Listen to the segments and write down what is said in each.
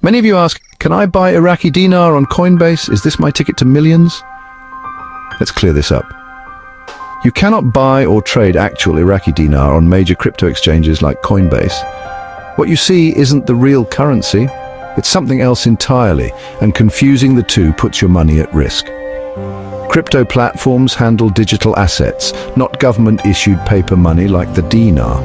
Many of you ask, can I buy Iraqi dinar on Coinbase? Is this my ticket to millions? Let's clear this up. You cannot buy or trade actual Iraqi dinar on major crypto exchanges like Coinbase. What you see isn't the real currency, it's something else entirely, and confusing the two puts your money at risk. Crypto platforms handle digital assets, not government-issued paper money like the dinar.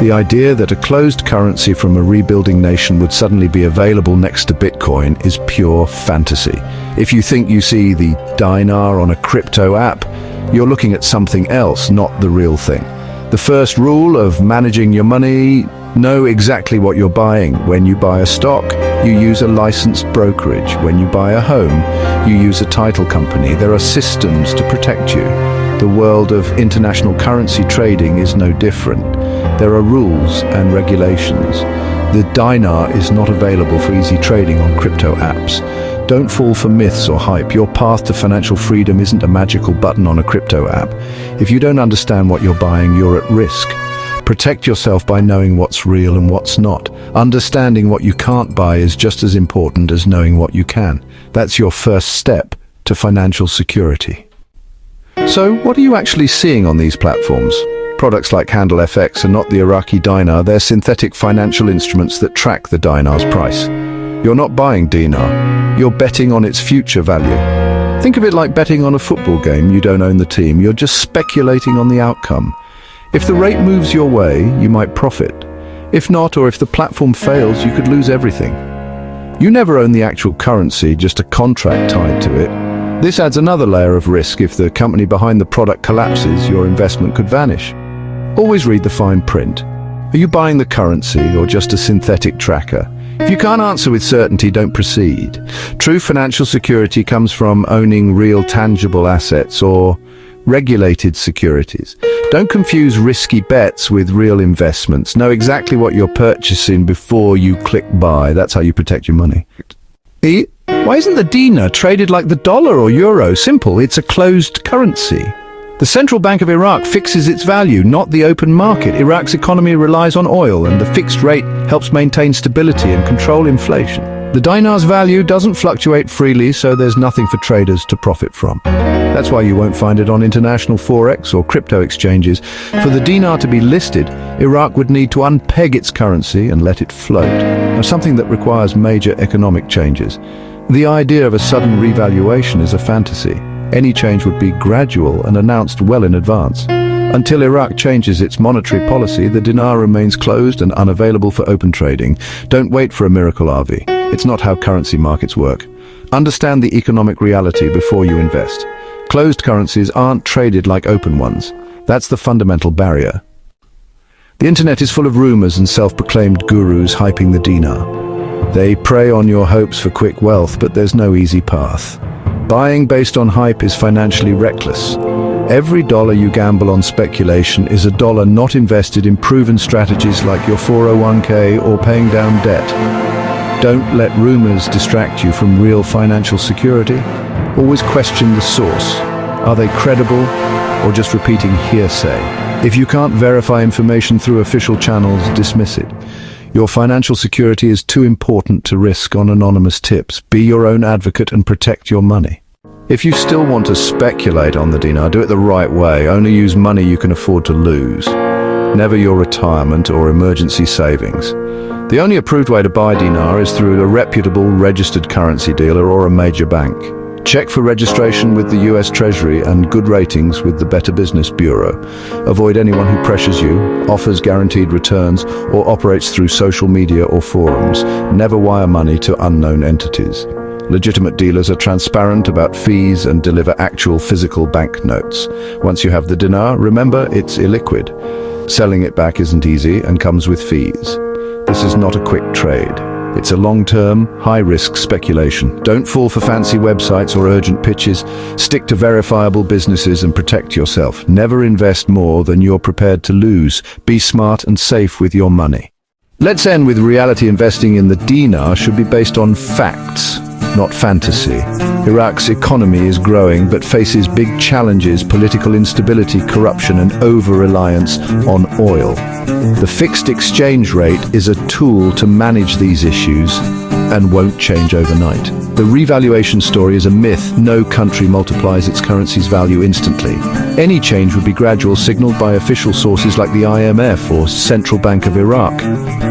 The idea that a closed currency from a rebuilding nation would suddenly be available next to Bitcoin is pure fantasy. If you think you see the dinar on a crypto app, you're looking at something else, not the real thing. The first rule of managing your money: know exactly what you're buying. When you buy a stock, you use a licensed brokerage. When you buy a home, you use a title company. There are systems to protect you. The world of international currency trading is no different. There are rules and regulations. The dinar is not available for easy trading on crypto apps. Don't fall for myths or hype. Your path to financial freedom isn't a magical button on a crypto app. If you don't understand what you're buying, you're at risk. Protect yourself by knowing what's real and what's not. Understanding what you can't buy is just as important as knowing what you can. That's your first step to financial security. So, what are you actually seeing on these platforms? Products like Handle FX are not the Iraqi dinar, they're synthetic financial instruments that track the dinar's price. You're not buying dinar, you're betting on its future value. Think of it like betting on a football game. You don't own the team, you're just speculating on the outcome. If the rate moves your way, you might profit. If not, or if the platform fails, you could lose everything. You never own the actual currency, just a contract tied to it. This adds another layer of risk. If the company behind the product collapses, your investment could vanish. Always read the fine print. Are you buying the currency or just a synthetic tracker? If you can't answer with certainty, don't proceed. True financial security comes from owning real tangible assets or regulated securities. Don't confuse risky bets with real investments. Know exactly what you're purchasing before you click buy. That's how you protect your money. Why isn't the dinar traded like the dollar or euro? Simple, it's a closed currency. The Central Bank of Iraq fixes its value, not the open market. Iraq's economy relies on oil, and the fixed rate helps maintain stability and control inflation. The dinar's value doesn't fluctuate freely, so there's nothing for traders to profit from. That's why you won't find it on international forex or crypto exchanges. For the dinar to be listed, Iraq would need to unpeg its currency and let it float, something that requires major economic changes. The idea of a sudden revaluation is a fantasy. Any change would be gradual and announced well in advance. Until Iraq changes its monetary policy, the dinar remains closed and unavailable for open trading. Don't wait for a miracle, RV. It's not how currency markets work. Understand the economic reality before you invest. Closed currencies aren't traded like open ones. That's the fundamental barrier. The internet is full of rumors and self-proclaimed gurus hyping the dinar. They prey on your hopes for quick wealth, but there's no easy path. Buying based on hype is financially reckless. Every dollar you gamble on speculation is a dollar not invested in proven strategies like your 401k or paying down debt. Don't let rumors distract you from real financial security. Always question the source. Are they credible or just repeating hearsay? If you can't verify information through official channels, dismiss it. Your financial security is too important to risk on anonymous tips. Be your own advocate and protect your money. If you still want to speculate on the dinar, do it the right way. Only use money you can afford to lose. Never your retirement or emergency savings. The only approved way to buy dinar is through a reputable registered currency dealer or a major bank. Check for registration with the US Treasury and good ratings with the Better Business Bureau. Avoid anyone who pressures you, offers guaranteed returns, or operates through social media or forums. Never wire money to unknown entities. Legitimate dealers are transparent about fees and deliver actual physical banknotes. Once you have the dinar, remember it's illiquid. Selling it back isn't easy and comes with fees. This is not a quick trade. It's a long-term, high-risk speculation. Don't fall for fancy websites or urgent pitches. Stick to verifiable businesses and protect yourself. Never invest more than you're prepared to lose. Be smart and safe with your money. Let's end with reality. Investing in the dinar should be based on facts, not fantasy. Iraq's economy is growing but faces big challenges: political instability, corruption, and over-reliance on oil. The fixed exchange rate is a tool to manage these issues, and won't change overnight. The revaluation story is a myth. No country multiplies its currency's value instantly. Any change would be gradual, signaled by official sources like the IMF or Central Bank of Iraq.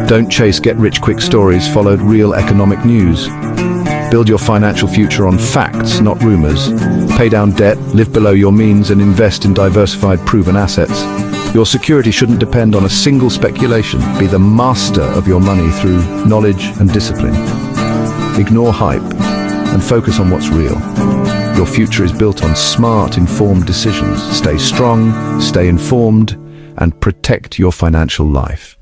Don't chase get-rich-quick stories, follow real economic news. Build your financial future on facts, not rumors. Pay down debt, live below your means, and invest in diversified, proven assets. Your security shouldn't depend on a single speculation. Be the master of your money through knowledge and discipline. Ignore hype and focus on what's real. Your future is built on smart, informed decisions. Stay strong, stay informed, and protect your financial life.